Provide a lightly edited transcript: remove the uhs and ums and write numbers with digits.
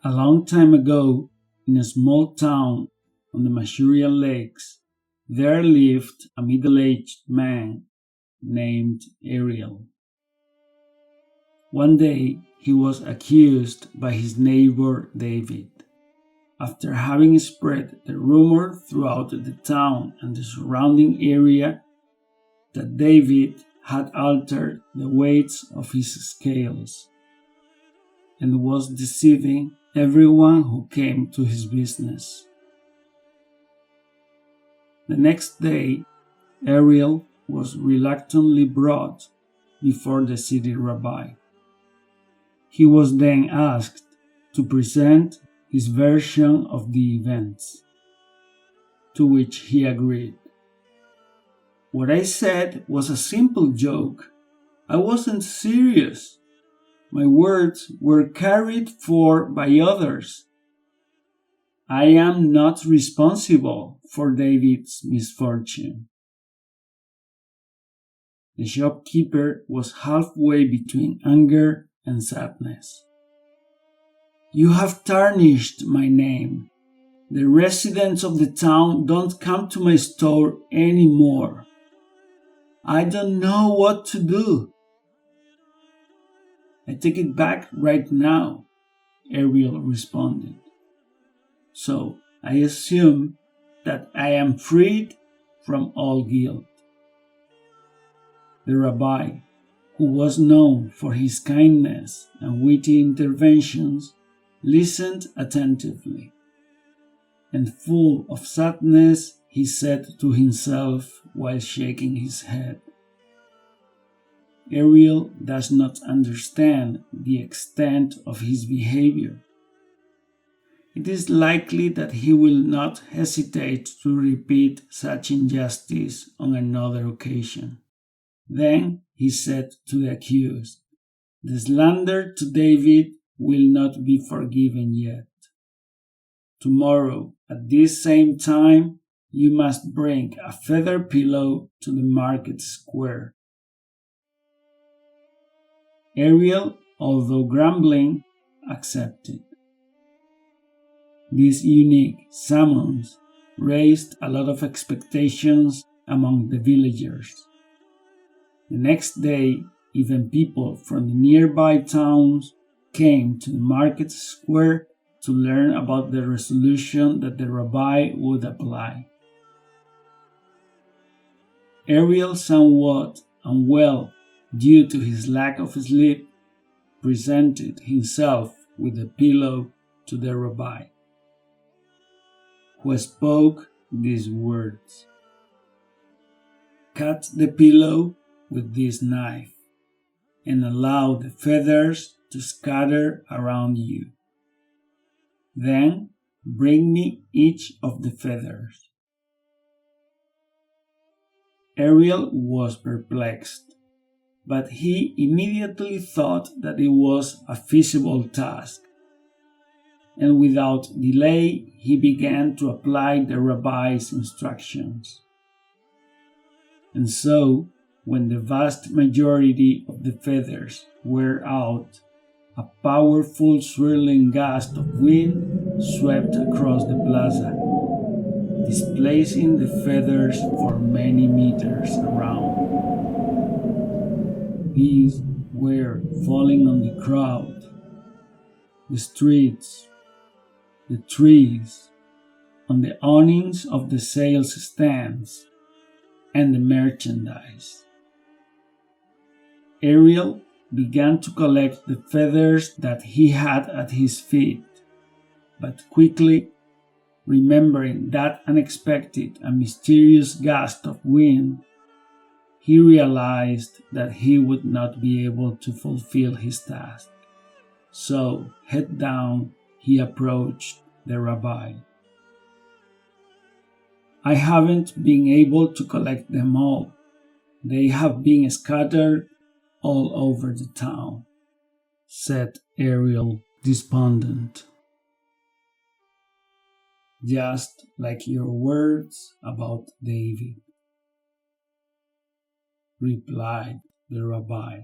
A long time ago, in a small town on the Masurian Lakes, there lived a middle-aged man named Ariel. One day, he was accused by his neighbor David, after having spread the rumor throughout the town and the surrounding area that David had altered the weights of his scales and was deceiving everyone who came to his business. The next day, Ariel was reluctantly brought before the city rabbi. He was then asked to present his version of the events, to which he agreed. What I said was a simple joke. I wasn't serious. My words were carried forth by others. I am not responsible for David's misfortune. The shopkeeper was halfway between anger and sadness. You have tarnished my name. The residents of the town don't come to my store anymore. I don't know what to do. I take it back right now, Ariel responded. So I assume that I am freed from all guilt. The rabbi, who was known for his kindness and witty interventions, listened attentively. And full of sadness, he said to himself while shaking his head, Ariel does not understand the extent of his behavior. It is likely that he will not hesitate to repeat such injustice on another occasion. Then he said to the accused, The slander to David will not be forgiven yet. Tomorrow, at this same time, you must bring a feather pillow to the market square. Ariel, although grumbling, accepted. This unique summons raised a lot of expectations among the villagers. The next day, even people from the nearby towns came to the market square to learn about the resolution that the rabbi would apply. Ariel, somewhat unwell due to his lack of sleep, presented himself with a pillow to the rabbi, who spoke these words, Cut the pillow with this knife and allow the feathers to scatter around you. Then bring me each of the feathers. Ariel was perplexed, but he immediately thought that it was a feasible task, and without delay he began to apply the rabbi's instructions. And so, when the vast majority of the feathers were out, a powerful swirling gust of wind swept across the plaza, displacing the feathers for many meters around. These were falling on the crowd, the streets, the trees, on the awnings of the sales stands, and the merchandise. Ariel began to collect the feathers that he had at his feet, but quickly, remembering that unexpected and mysterious gust of wind, he realized that he would not be able to fulfill his task. So, head down, he approached the rabbi. I haven't been able to collect them all. They have been scattered all over the town, said Ariel, despondent. Just like your words about David, replied the rabbi.